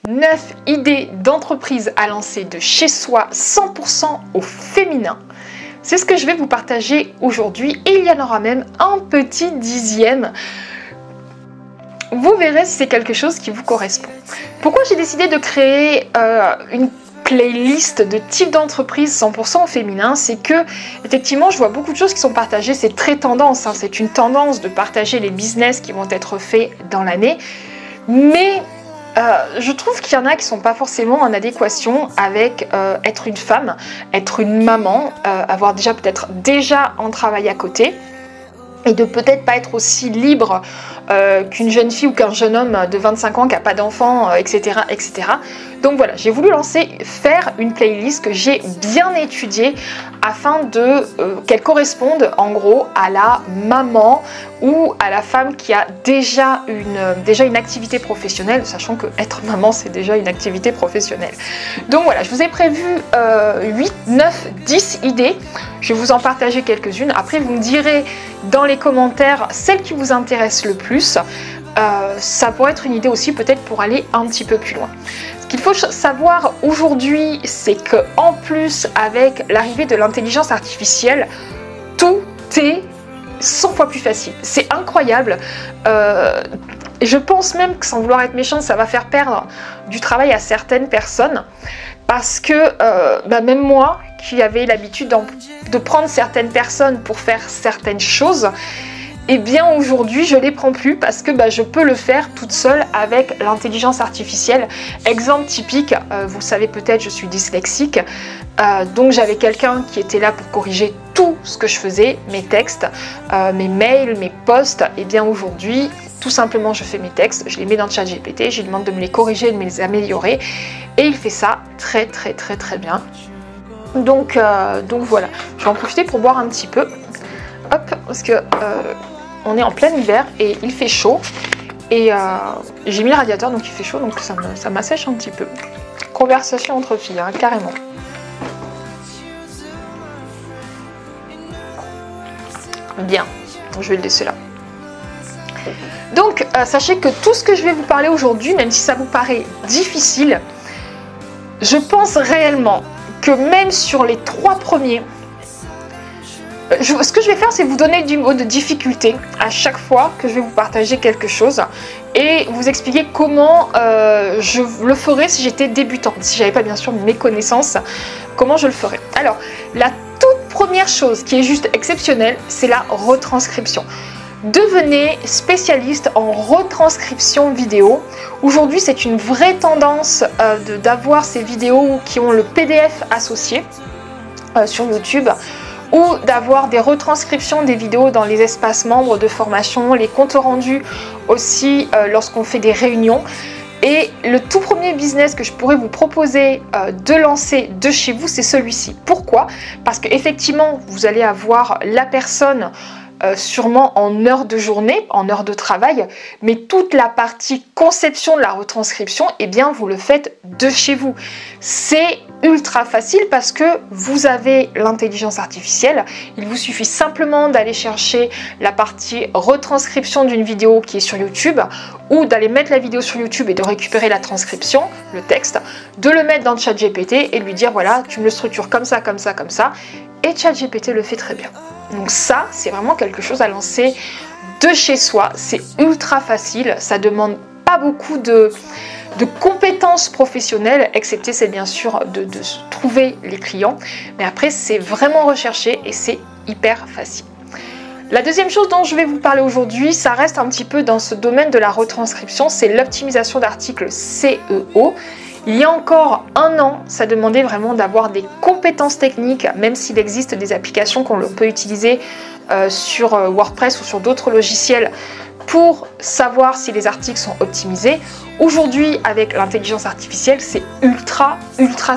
9 idées d'entreprise à lancer de chez soi 100% au féminin. C'est ce que je vais vous partager aujourd'hui et il y en aura même un petit dixième. Vous verrez si c'est quelque chose qui vous correspond. Pourquoi j'ai décidé de créer une playlist de types d'entreprises 100% au féminin? C'est que effectivement je vois beaucoup de choses qui sont partagées, c'est très tendance, c'est une tendance de partager les business qui vont être faits dans l'année, mais je trouve qu'il y en a qui ne sont pas forcément en adéquation avec être une femme, être une maman, avoir peut-être déjà un travail à côté et de peut-être pas être aussi libre qu'une jeune fille ou qu'un jeune homme de 25 ans qui n'a pas d'enfant, etc., etc. Donc voilà, j'ai voulu faire une playlist que j'ai bien étudiée afin qu'elle corresponde en gros à la maman ou à la femme qui a déjà une activité professionnelle, sachant que être maman c'est déjà une activité professionnelle. Donc voilà, je vous ai prévu 8, 9, 10 idées, je vais vous en partager quelques-unes, après vous me direz dans les commentaires celles qui vous intéressent le plus. Ça pourrait être une idée aussi peut-être pour aller un petit peu plus loin. Ce qu'il faut savoir aujourd'hui, c'est qu'en plus avec l'arrivée de l'intelligence artificielle, tout est 100 fois plus facile. C'est incroyable. Et je pense même que sans vouloir être méchante, ça va faire perdre du travail à certaines personnes parce que même moi qui avais l'habitude de prendre certaines personnes pour faire certaines choses, et bien aujourd'hui je ne les prends plus parce que je peux le faire toute seule avec l'intelligence artificielle. Exemple typique, vous le savez peut-être, je suis dyslexique, donc j'avais quelqu'un qui était là pour corriger tout ce que je faisais, mes textes, mes mails, mes posts. Et bien aujourd'hui, tout simplement je fais mes textes, je les mets dans ChatGPT, je lui demande de me les corriger, de me les améliorer et il fait ça très très très très bien. Donc voilà, je vais en profiter pour boire un petit peu. Hop, parce que on est en plein hiver et il fait chaud et j'ai mis le radiateur donc il fait chaud, donc ça m'assèche un petit peu. Conversation entre filles, carrément. Bien, je vais le laisser là. Donc sachez que tout ce que je vais vous parler aujourd'hui, même si ça vous paraît difficile, je pense réellement que même sur les 3 premiers, ce que je vais faire, c'est vous donner du mot de difficulté à chaque fois que je vais vous partager quelque chose et vous expliquer comment je le ferais si j'étais débutante, si j'avais pas bien sûr mes connaissances, comment je le ferais. Alors, la toute première chose qui est juste exceptionnelle, c'est la retranscription. Devenez spécialiste en retranscription vidéo. Aujourd'hui, c'est une vraie tendance d'avoir ces vidéos qui ont le PDF associé sur YouTube, ou d'avoir des retranscriptions des vidéos dans les espaces membres de formation, les comptes rendus aussi lorsqu'on fait des réunions. Et le tout premier business que je pourrais vous proposer de lancer de chez vous, c'est celui-ci. Pourquoi? Parce qu'effectivement, vous allez avoir la personne sûrement en heures de journée, en heures de travail, mais toute la partie conception de la retranscription, eh bien vous le faites de chez vous. C'est ultra facile parce que vous avez l'intelligence artificielle. Il vous suffit simplement d'aller chercher la partie retranscription d'une vidéo qui est sur YouTube, ou d'aller mettre la vidéo sur YouTube et de récupérer la transcription, le texte, de le mettre dans ChatGPT et lui dire voilà, tu me le structures comme ça, comme ça, comme ça, et ChatGPT le fait très bien. Donc ça, c'est vraiment quelque chose à lancer de chez soi. C'est ultra facile, ça demande pas beaucoup de compétences professionnelles, excepté c'est bien sûr de trouver les clients. Mais après, c'est vraiment recherché et c'est hyper facile. La deuxième chose dont je vais vous parler aujourd'hui, ça reste un petit peu dans ce domaine de la retranscription, c'est l'optimisation d'articles SEO. Il y a encore 1 an, ça demandait vraiment d'avoir des compétences techniques, même s'il existe des applications qu'on peut utiliser sur WordPress ou sur d'autres logiciels pour savoir si les articles sont optimisés. Aujourd'hui, avec l'intelligence artificielle, c'est ultra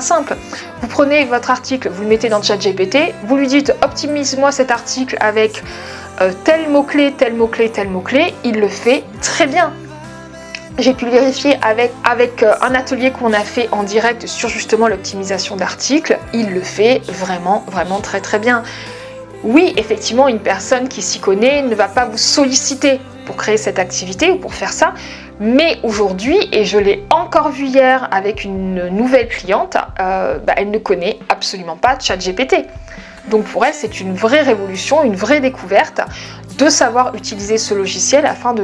simple. Vous prenez votre article, vous le mettez dans ChatGPT, vous lui dites optimise-moi cet article avec tel mot-clé, tel mot-clé, tel mot-clé, il le fait très bien. J'ai pu le vérifier avec un atelier qu'on a fait en direct sur justement l'optimisation d'articles. Il le fait vraiment très bien. Oui, effectivement, une personne qui s'y connaît ne va pas vous solliciter pour créer cette activité ou pour faire ça, Mais aujourd'hui, et je l'ai encore vu hier avec une nouvelle cliente, elle ne connaît absolument pas ChatGPT. Donc pour elle, c'est une vraie révolution, une vraie découverte de savoir utiliser ce logiciel afin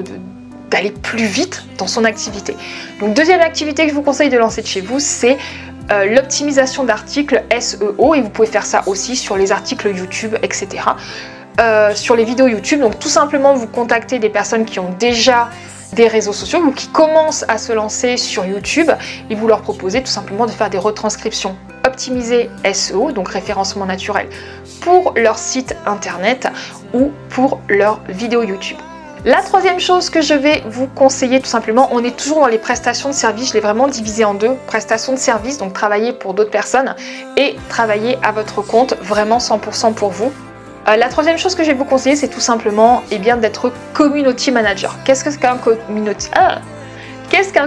d'aller plus vite dans son activité. Donc deuxième activité que je vous conseille de lancer de chez vous, c'est l'optimisation d'articles SEO, et vous pouvez faire ça aussi sur les articles YouTube, etc. Sur les vidéos YouTube, donc tout simplement vous contactez des personnes qui ont déjà des réseaux sociaux ou qui commencent à se lancer sur YouTube et vous leur proposez tout simplement de faire des retranscriptions optimisées SEO, donc référencement naturel, pour leur site internet ou pour leur vidéo YouTube. La troisième chose que je vais vous conseiller tout simplement, on est toujours dans les prestations de services, je l'ai vraiment divisé en deux, prestations de services, donc travailler pour d'autres personnes et travailler à votre compte, vraiment 100% pour vous. La troisième chose que je vais vous conseiller, c'est tout simplement d'être community manager. Qu'est-ce qu'un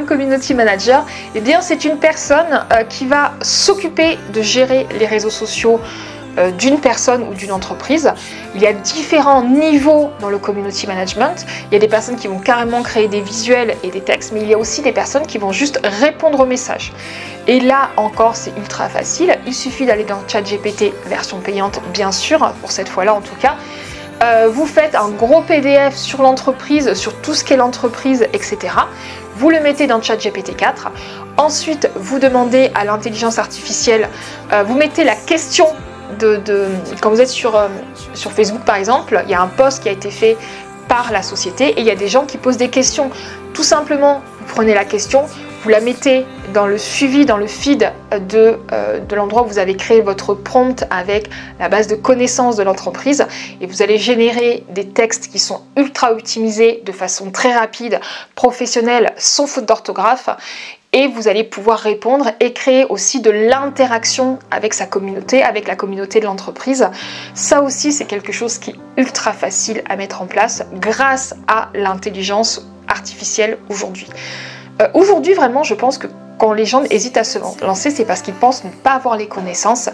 community manager? Eh bien, c'est une personne qui va s'occuper de gérer les réseaux sociaux d'une personne ou d'une entreprise. Il y a différents niveaux dans le community management. Il y a des personnes qui vont carrément créer des visuels et des textes, mais il y a aussi des personnes qui vont juste répondre aux messages. Et là encore, c'est ultra facile. Il suffit d'aller dans ChatGPT version payante, bien sûr, pour cette fois-là en tout cas. Vous faites un gros PDF sur l'entreprise, sur tout ce qu'est l'entreprise, etc. Vous le mettez dans ChatGPT 4. Ensuite, vous demandez à l'intelligence artificielle, vous mettez la question quand vous êtes sur Facebook par exemple, il y a un post qui a été fait par la société et il y a des gens qui posent des questions. Tout simplement, vous prenez la question, vous la mettez dans le suivi, dans le feed de l'endroit où vous avez créé votre prompt avec la base de connaissances de l'entreprise et vous allez générer des textes qui sont ultra optimisés de façon très rapide, professionnelle, sans faute d'orthographe. Et vous allez pouvoir répondre et créer aussi de l'interaction avec sa communauté, avec la communauté de l'entreprise. Ça aussi, c'est quelque chose qui est ultra facile à mettre en place grâce à l'intelligence artificielle aujourd'hui. Aujourd'hui, vraiment, je pense que quand les gens hésitent à se lancer, c'est parce qu'ils pensent ne pas avoir les connaissances.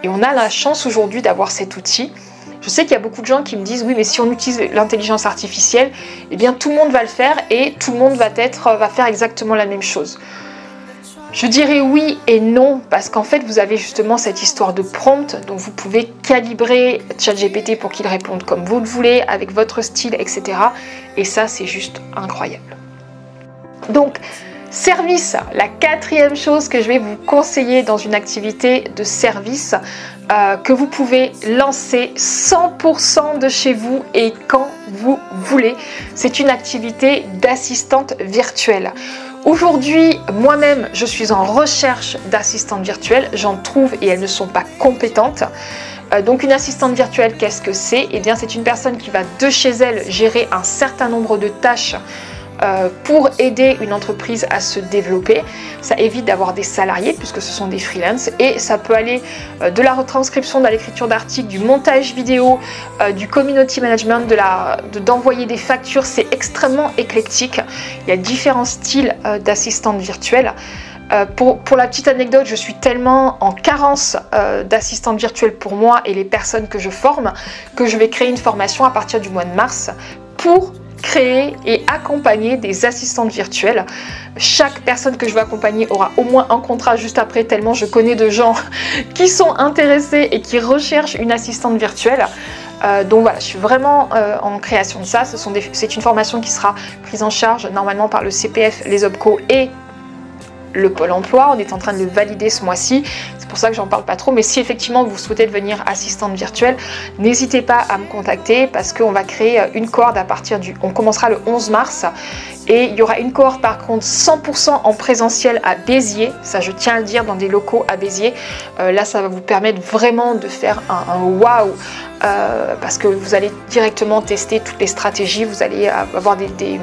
Et on a la chance aujourd'hui d'avoir cet outil. Je sais qu'il y a beaucoup de gens qui me disent oui, mais si on utilise l'intelligence artificielle, eh bien tout le monde va le faire et tout le monde va faire exactement la même chose. Je dirais oui et non, parce qu'en fait vous avez justement cette histoire de prompt, donc vous pouvez calibrer ChatGPT pour qu'il réponde comme vous le voulez, avec votre style, etc. Et ça, c'est juste incroyable. Donc, service, la quatrième chose que je vais vous conseiller dans une activité de service que vous pouvez lancer 100% de chez vous et quand vous voulez, c'est une activité d'assistante virtuelle. Aujourd'hui, moi-même, je suis en recherche d'assistantes virtuelles, j'en trouve et elles ne sont pas compétentes. Donc une assistante virtuelle, qu'est-ce que c'est? Eh bien, c'est une personne qui va de chez elle gérer un certain nombre de tâches pour aider une entreprise à se développer. Ça évite d'avoir des salariés puisque ce sont des freelances et ça peut aller de la retranscription, de l'écriture d'articles, du montage vidéo, du community management, d'envoyer des factures. C'est extrêmement éclectique. Il y a différents styles d'assistantes virtuelles. Pour la petite anecdote, je suis tellement en carence d'assistantes virtuelles pour moi et les personnes que je forme que je vais créer une formation à partir du mois de mars pour créer et accompagner des assistantes virtuelles. Chaque personne que je vais accompagner aura au moins un contrat juste après, tellement je connais de gens qui sont intéressés et qui recherchent une assistante virtuelle. Donc voilà, je suis vraiment en création de ça. C'est une formation qui sera prise en charge normalement par le CPF, les OPCO et le Pôle emploi. On est en train de le valider ce mois-ci, c'est pour ça que j'en parle pas trop, mais si effectivement vous souhaitez devenir assistante virtuelle, n'hésitez pas à me contacter parce qu'on va créer une cohorte on commencera le 11 mars et il y aura une cohorte par contre 100% en présentiel à Béziers, ça je tiens à le dire, dans des locaux à Béziers. Là ça va vous permettre vraiment de faire un waouh parce que vous allez directement tester toutes les stratégies, vous allez avoir des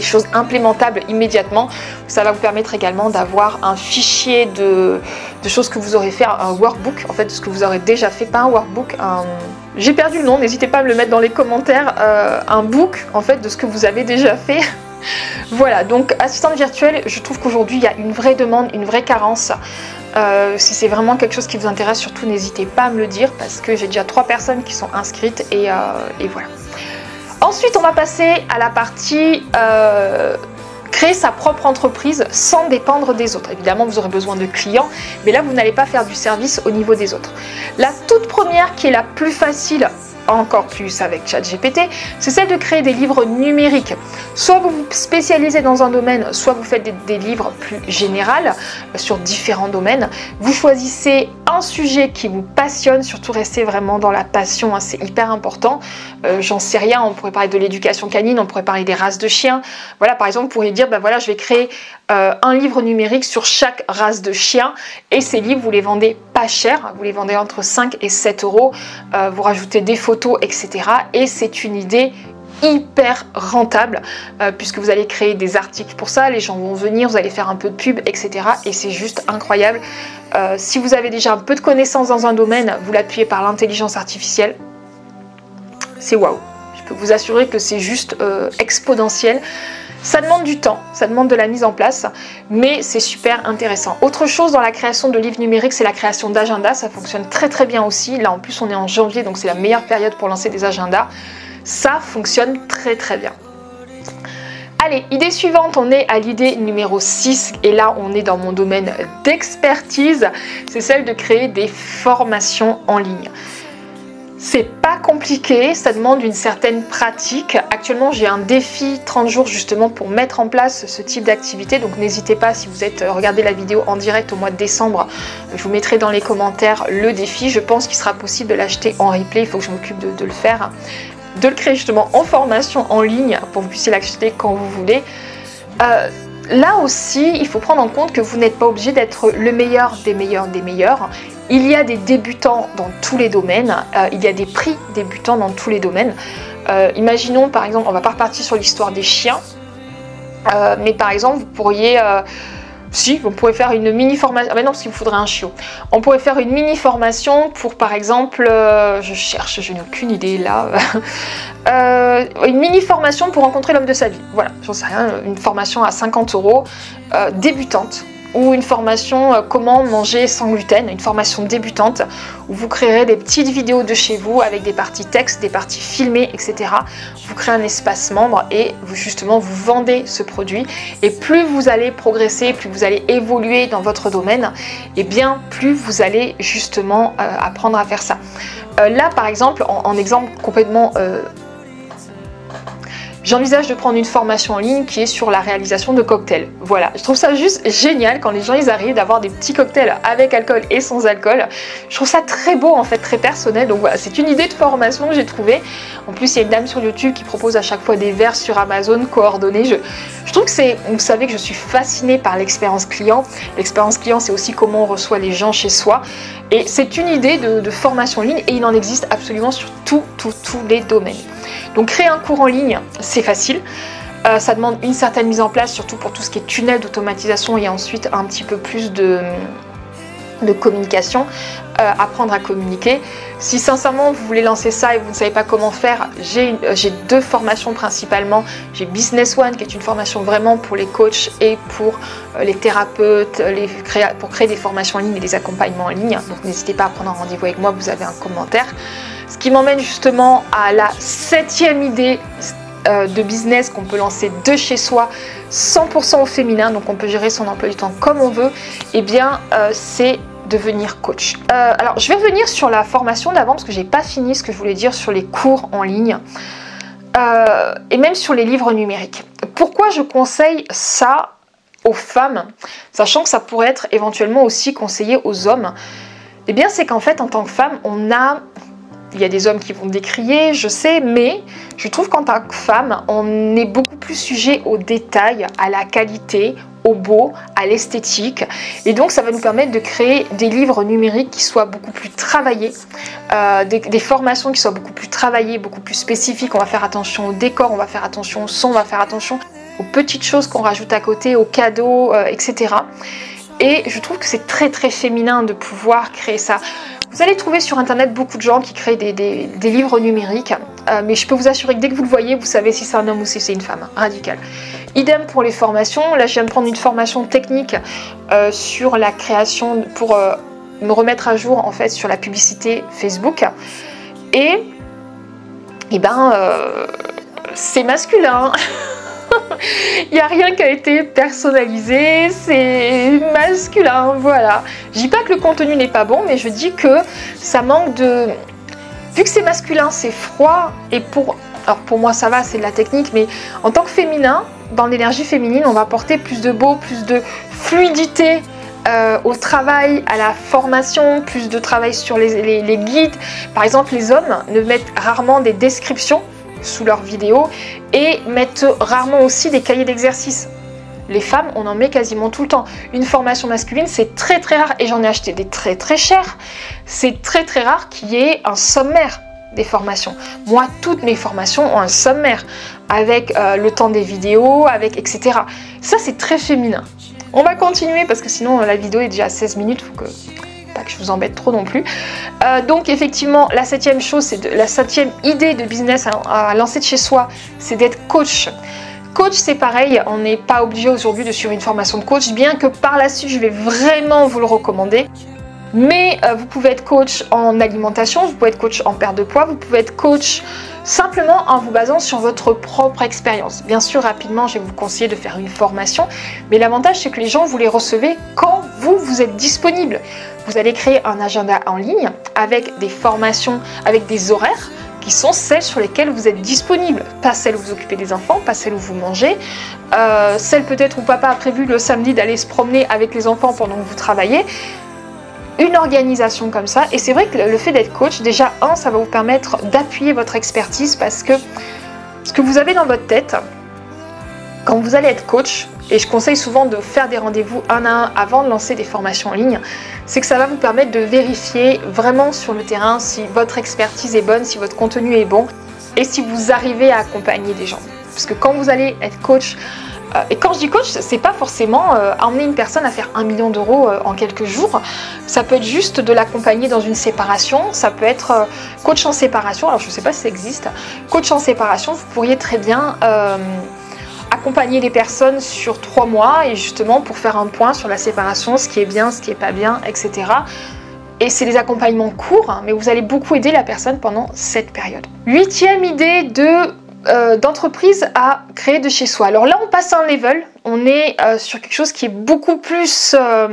choses implémentables immédiatement. Ça va vous permettre également d'avoir un fichier de choses que vous aurez fait, un workbook en fait de ce que vous aurez déjà fait, pas un workbook, j'ai perdu le nom, n'hésitez pas à me le mettre dans les commentaires, un book en fait de ce que vous avez déjà fait. Voilà, donc assistante virtuelle, je trouve qu'aujourd'hui il y a une vraie demande, une vraie carence. Si c'est vraiment quelque chose qui vous intéresse, surtout n'hésitez pas à me le dire parce que j'ai déjà 3 personnes qui sont inscrites et voilà. Ensuite, on va passer à la partie créer sa propre entreprise sans dépendre des autres. Évidemment, vous aurez besoin de clients, mais là, vous n'allez pas faire du service au niveau des autres. La toute première, qui est la plus facile, encore plus avec ChatGPT, c'est celle de créer des livres numériques. Soit vous vous spécialisez dans un domaine, soit vous faites des livres plus généraux sur différents domaines. Vous choisissez un sujet qui vous passionne, surtout restez vraiment dans la passion, hein, c'est hyper important. J'en sais rien, on pourrait parler de l'éducation canine, on pourrait parler des races de chiens. Voilà, par exemple, vous pourriez dire, ben voilà, je vais créer un livre numérique sur chaque race de chien, et ces livres, vous les vendez pas cher, vous les vendez entre 5 et 7 euros, vous rajoutez des photos, etc. Et c'est une idée hyper rentable puisque vous allez créer des articles pour ça, les gens vont venir, vous allez faire un peu de pub, etc. Et c'est juste incroyable. Si vous avez déjà un peu de connaissances dans un domaine, vous l'appuyez par l'intelligence artificielle, c'est waouh. Je peux vous assurer que c'est juste exponentiel. Ça demande du temps, ça demande de la mise en place, mais c'est super intéressant. Autre chose dans la création de livres numériques, c'est la création d'agendas. Ça fonctionne très très bien aussi. Là en plus on est en janvier, donc c'est la meilleure période pour lancer des agendas. Ça fonctionne très très bien. Allez, idée suivante, on est à l'idée numéro 6 et là on est dans mon domaine d'expertise, c'est celle de créer des formations en ligne. C'est pas compliqué, ça demande une certaine pratique. Actuellement, j'ai un défi 30 jours justement pour mettre en place ce type d'activité. Donc n'hésitez pas, si vous êtes regardé la vidéo en direct au mois de décembre, je vous mettrai dans les commentaires le défi. Je pense qu'il sera possible de l'acheter en replay, il faut que je m'occupe de le faire. De le créer justement en formation en ligne pour que vous puissiez l'acheter quand vous voulez. Là aussi, il faut prendre en compte que vous n'êtes pas obligé d'être le meilleur des meilleurs des meilleurs. Il y a des débutants dans tous les domaines, il y a des prix débutants dans tous les domaines. Imaginons par exemple, on va pas repartir sur l'histoire des chiens, mais par exemple vous pourriez... Si, on pourrait faire une mini formation. Ah ben non, parce qu'il vous faudrait un chiot. On pourrait faire une mini formation pour, par exemple, je cherche, je n'ai aucune idée là. Une mini formation pour rencontrer l'homme de sa vie. Voilà, j'en sais rien. Une formation à 50 euros, débutante. Ou une formation comment manger sans gluten, une formation débutante où vous créerez des petites vidéos de chez vous avec des parties texte, des parties filmées, etc. Vous créez un espace membre et justement vous vendez ce produit. Et plus vous allez progresser, plus vous allez évoluer dans votre domaine, et bien plus vous allez justement apprendre à faire ça. Là par exemple, en exemple complètement... J'envisage de prendre une formation en ligne qui est sur la réalisation de cocktails. Voilà, je trouve ça juste génial quand les gens ils arrivent d'avoir des petits cocktails avec alcool et sans alcool. Je trouve ça très beau en fait, très personnel. Donc voilà, c'est une idée de formation que j'ai trouvée. En plus, il y a une dame sur YouTube qui propose à chaque fois des verres sur Amazon coordonnés. Je trouve que c'est, vous savez que je suis fascinée par l'expérience client. L'expérience client, c'est aussi comment on reçoit les gens chez soi. Et c'est une idée de formation en ligne et il en existe absolument sur tous les domaines. Donc créer un cours en ligne, c'est facile. Ça demande une certaine mise en place, surtout pour tout ce qui est tunnel d'automatisation et ensuite un petit peu plus de communication, apprendre à communiquer. Si sincèrement vous voulez lancer ça et vous ne savez pas comment faire, j'ai deux formations principalement. J'ai Business One qui est une formation vraiment pour les coachs et pour les thérapeutes, pour créer des formations en ligne et des accompagnements en ligne. Donc n'hésitez pas à prendre un rendez-vous avec moi, vous avez un commentaire. Ce qui m'emmène justement à la 7e idée de business qu'on peut lancer de chez soi, 100% au féminin, donc on peut gérer son emploi du temps comme on veut, et bien c'est devenir coach. Alors je vais revenir sur la formation d'avant parce que j'ai pas fini ce que je voulais dire sur les cours en ligne et même sur les livres numériques. Pourquoi je conseille ça aux femmes, sachant que ça pourrait être éventuellement aussi conseillé aux hommes? Eh bien c'est qu'en fait en tant que femme il y a des hommes qui vont décrier, je sais, mais je trouve qu'en tant que femme, on est beaucoup plus sujet aux détails, à la qualité, au beau, à l'esthétique. Et donc, ça va nous permettre de créer des livres numériques qui soient beaucoup plus travaillés, des formations qui soient beaucoup plus travaillées, beaucoup plus spécifiques. On va faire attention au décor, on va faire attention au son, on va faire attention aux petites choses qu'on rajoute à côté, aux cadeaux, etc. Et je trouve que c'est très très féminin de pouvoir créer ça. Vous allez trouver sur internet beaucoup de gens qui créent des livres numériques, mais je peux vous assurer que dès que vous le voyez, vous savez si c'est un homme ou si c'est une femme, radical. Idem pour les formations. Là, je viens de prendre une formation technique sur la création pour me remettre à jour en fait sur la publicité Facebook. Et ben, c'est masculin. Il n'y a rien qui a été personnalisé, c'est masculin, voilà. Je dis pas que le contenu n'est pas bon, mais je dis que ça manque de... Vu que c'est masculin, c'est froid, et alors pour moi ça va, c'est de la technique, mais en tant que féminin, dans l'énergie féminine, on va apporter plus de beau, plus de fluidité au travail, à la formation, plus de travail sur les guides. Par exemple, les hommes ne mettent rarement des descriptions sous leurs vidéos et mettent rarement aussi des cahiers d'exercices. Les femmes, on en met quasiment tout le temps. Une formation masculine, c'est très très rare, et j'en ai acheté des très très chers. C'est très très rare qu'il y ait un sommaire des formations. Moi, toutes mes formations ont un sommaire avec le temps des vidéos, avec etc. Ça, c'est très féminin. On va continuer parce que sinon la vidéo est déjà à 16 minutes, faut que pas que je vous embête trop non plus. Donc effectivement, la septième chose, la septième idée de business à lancer de chez soi, c'est d'être coach. Coach, c'est pareil, on n'est pas obligé aujourd'hui de suivre une formation de coach, bien que par la suite, je vais vraiment vous le recommander. Mais vous pouvez être coach en alimentation, vous pouvez être coach en perte de poids, vous pouvez être coach simplement en vous basant sur votre propre expérience. Bien sûr, rapidement, je vais vous conseiller de faire une formation, mais l'avantage, c'est que les gens, vous les recevez quand vous êtes disponible. Vous allez créer un agenda en ligne avec des formations, avec des horaires qui sont celles sur lesquelles vous êtes disponible. Pas celles où vous occupez des enfants, pas celles où vous mangez, celles peut-être où papa a prévu le samedi d'aller se promener avec les enfants pendant que vous travaillez. Une organisation comme ça, et c'est vrai que le fait d'être coach, déjà ça va vous permettre d'appuyer votre expertise, parce que ce que vous avez dans votre tête quand vous allez être coach, et je conseille souvent de faire des rendez-vous un à un avant de lancer des formations en ligne, c'est que ça va vous permettre de vérifier vraiment sur le terrain si votre expertise est bonne, si votre contenu est bon, et si vous arrivez à accompagner des gens. Parce que quand vous allez être coach, et quand je dis coach, c'est pas forcément emmener une personne à faire 1 million d'euros en quelques jours. Ça peut être juste de l'accompagner dans une séparation. Ça peut être coach en séparation. Alors je sais pas si ça existe. Coach en séparation, vous pourriez très bien accompagner les personnes sur 3 mois, et justement pour faire un point sur la séparation, ce qui est bien, ce qui est pas bien, etc. Et c'est des accompagnements courts, hein, mais vous allez beaucoup aider la personne pendant cette période. 8e idée d'entreprise à créer de chez soi. Alors là, on passe à un level, on est sur quelque chose qui est beaucoup plus... ça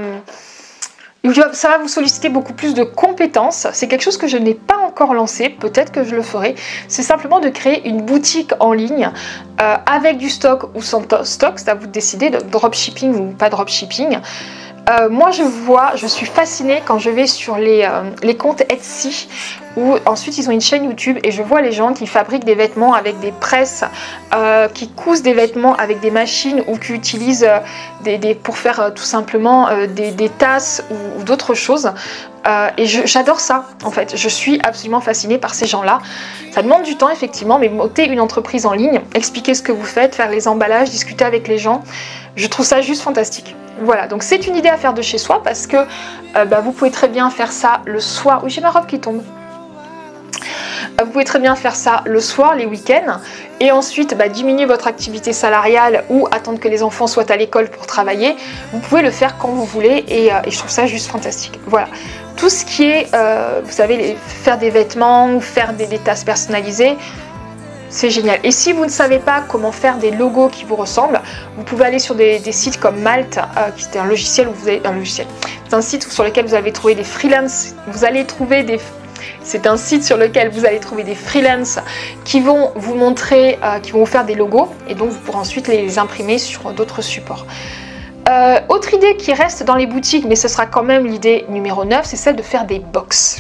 va vous solliciter beaucoup plus de compétences. C'est quelque chose que je n'ai pas encore lancé, peut-être que je le ferai. C'est simplement de créer une boutique en ligne avec du stock ou sans stock, c'est à vous de décider, de dropshipping ou pas dropshipping. Moi je suis fascinée quand je vais sur les comptes Etsy, où ensuite ils ont une chaîne YouTube, et je vois les gens qui fabriquent des vêtements avec des presses, qui cousent des vêtements avec des machines, ou qui utilisent pour faire tout simplement des tasses ou d'autres choses. Et j'adore ça en fait, je suis absolument fascinée par ces gens-là. Ça demande du temps effectivement, mais monter une entreprise en ligne, expliquer ce que vous faites, faire les emballages, discuter avec les gens, je trouve ça juste fantastique. Voilà, donc c'est une idée à faire de chez soi, parce que vous pouvez très bien faire ça le soir. Oui, j'ai ma robe qui tombe. Vous pouvez très bien faire ça le soir, les week-ends, et ensuite diminuer votre activité salariale ou attendre que les enfants soient à l'école pour travailler. Vous pouvez le faire quand vous voulez, et je trouve ça juste fantastique. Voilà, tout ce qui est, vous savez, faire des vêtements ou faire des tasses personnalisées, c'est génial. Et si vous ne savez pas comment faire des logos qui vous ressemblent, vous pouvez aller sur des sites comme Malt, qui est un logiciel où vous avez c'est un site sur lequel vous allez trouver des freelances. C'est un site sur lequel vous allez trouver des freelances qui vont vous montrer, qui vont vous faire des logos, et donc vous pourrez ensuite les imprimer sur d'autres supports. Autre idée qui reste dans les boutiques, mais ce sera quand même l'idée numéro 9, c'est celle de faire des box.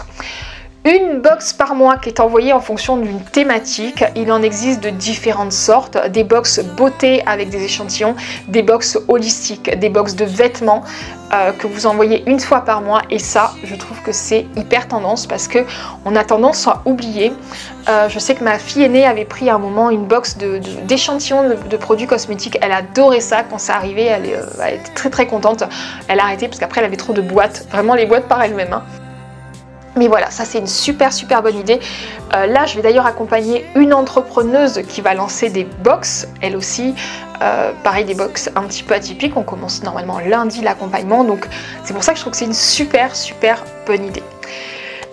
Une box par mois qui est envoyée en fonction d'une thématique. Il en existe de différentes sortes, des box beauté avec des échantillons, des box holistiques, des box de vêtements que vous envoyez une fois par mois, et ça je trouve que c'est hyper tendance, parce que on a tendance à oublier. Je sais que ma fille aînée avait pris à un moment une box d'échantillons de produits cosmétiques, elle adorait ça quand ça arrivait, elle était très très contente. Elle a arrêté parce qu'après elle avait trop de boîtes, vraiment les boîtes par elles-mêmes, hein. Mais voilà, ça c'est une super bonne idée. Là, je vais d'ailleurs accompagner une entrepreneuse qui va lancer des box, elle aussi. Pareil, des box un petit peu atypiques. On commence normalement lundi l'accompagnement, donc c'est pour ça que je trouve que c'est une super bonne idée.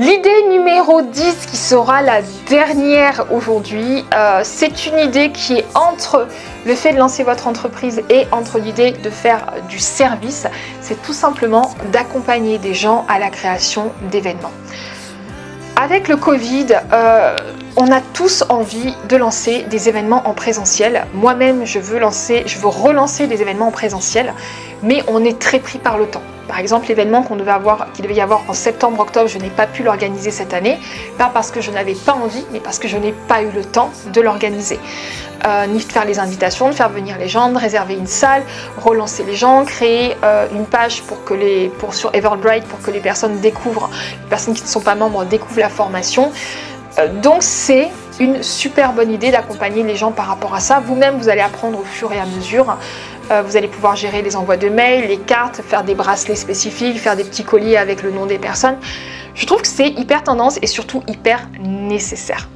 L'idée numéro 10 qui sera la dernière aujourd'hui, c'est une idée qui est entre le fait de lancer votre entreprise et entre l'idée de faire du service. C'est tout simplement d'accompagner des gens à la création d'événements. Avec le Covid, on a tous envie de lancer des événements en présentiel. Moi-même, je veux relancer des événements en présentiel, mais on est très pris par le temps. Par exemple, l'événement qu'il devait y avoir en septembre-octobre, je n'ai pas pu l'organiser cette année, pas parce que je n'avais pas envie, mais parce que je n'ai pas eu le temps de l'organiser. Ni de faire les invitations, de faire venir les gens, de réserver une salle, relancer les gens, créer une page sur Eventbrite pour que les personnes qui ne sont pas membres découvrent la formation. Donc c'est une super bonne idée d'accompagner les gens par rapport à ça. Vous-même, vous allez apprendre au fur et à mesure. Vous allez pouvoir gérer les envois de mails, les cartes, faire des bracelets spécifiques, faire des petits colliers avec le nom des personnes. Je trouve que c'est hyper tendance et surtout hyper nécessaire.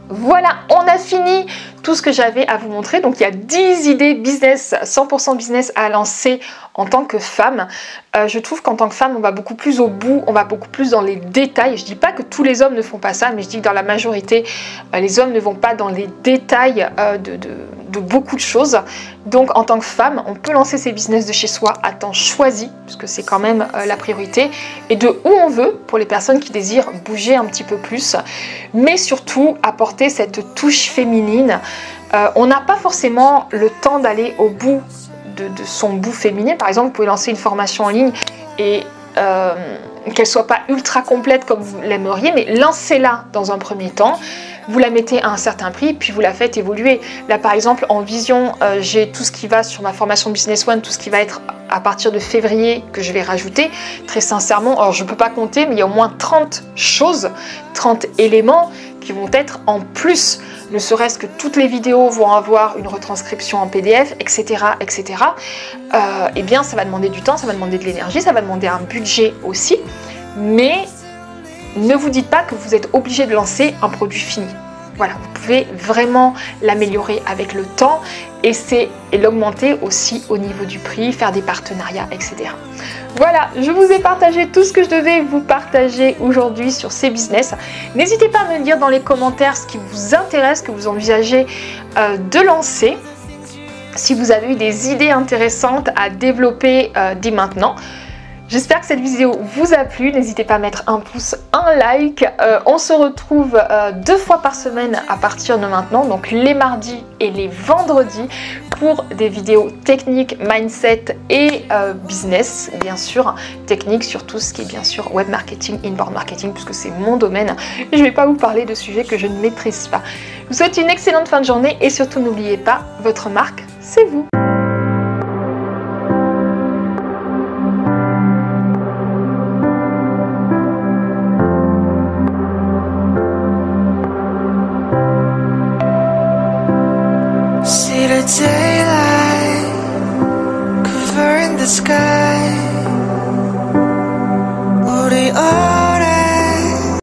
Voilà, on a fini tout ce que j'avais à vous montrer. Donc il y a 10 idées business, 100% business à lancer en tant que femme. Je trouve qu'en tant que femme, on va beaucoup plus au bout, on va beaucoup plus dans les détails. Je dis pas que tous les hommes ne font pas ça, mais je dis que dans la majorité, les hommes ne vont pas dans les détails de beaucoup de choses. Donc en tant que femme, on peut lancer ses business de chez soi à temps choisi, puisque c'est quand même la priorité, et de où on veut pour les personnes qui désirent bouger un petit peu plus, mais surtout apporter cette touche féminine. On n'a pas forcément le temps d'aller au bout de son bout féminin. Par exemple, vous pouvez lancer une formation en ligne et qu'elle soit pas ultra complète comme vous l'aimeriez, mais lancez-la dans un premier temps. Vous la mettez à un certain prix, puis vous la faites évoluer. Là, par exemple, en vision, j'ai tout ce qui va sur ma formation Business One, tout ce qui va être à partir de février que je vais rajouter. Très sincèrement, alors je ne peux pas compter, mais il y a au moins 30 choses, 30 éléments qui vont être en plus. Ne serait-ce que toutes les vidéos vont avoir une retranscription en PDF, etc. etc. Eh bien, ça va demander du temps, ça va demander de l'énergie, ça va demander un budget aussi. Mais ne vous dites pas que vous êtes obligé de lancer un produit fini. Voilà, vous pouvez vraiment l'améliorer avec le temps et l'augmenter aussi au niveau du prix, faire des partenariats, etc. Voilà, je vous ai partagé tout ce que je devais vous partager aujourd'hui sur ces business. N'hésitez pas à me dire dans les commentaires ce qui vous intéresse, que vous envisagez de lancer. Si vous avez eu des idées intéressantes à développer dès maintenant. J'espère que cette vidéo vous a plu, n'hésitez pas à mettre un pouce, un like. On se retrouve 2 fois par semaine à partir de maintenant, donc les mardis et les vendredis pour des vidéos techniques, mindset et business, bien sûr, techniques sur tout ce qui est bien sûr web marketing, inbound marketing, puisque c'est mon domaine et je ne vais pas vous parler de sujets que je ne maîtrise pas. Je vous souhaite une excellente fin de journée et surtout n'oubliez pas, votre marque, c'est vous. Daylight covering the sky. 우리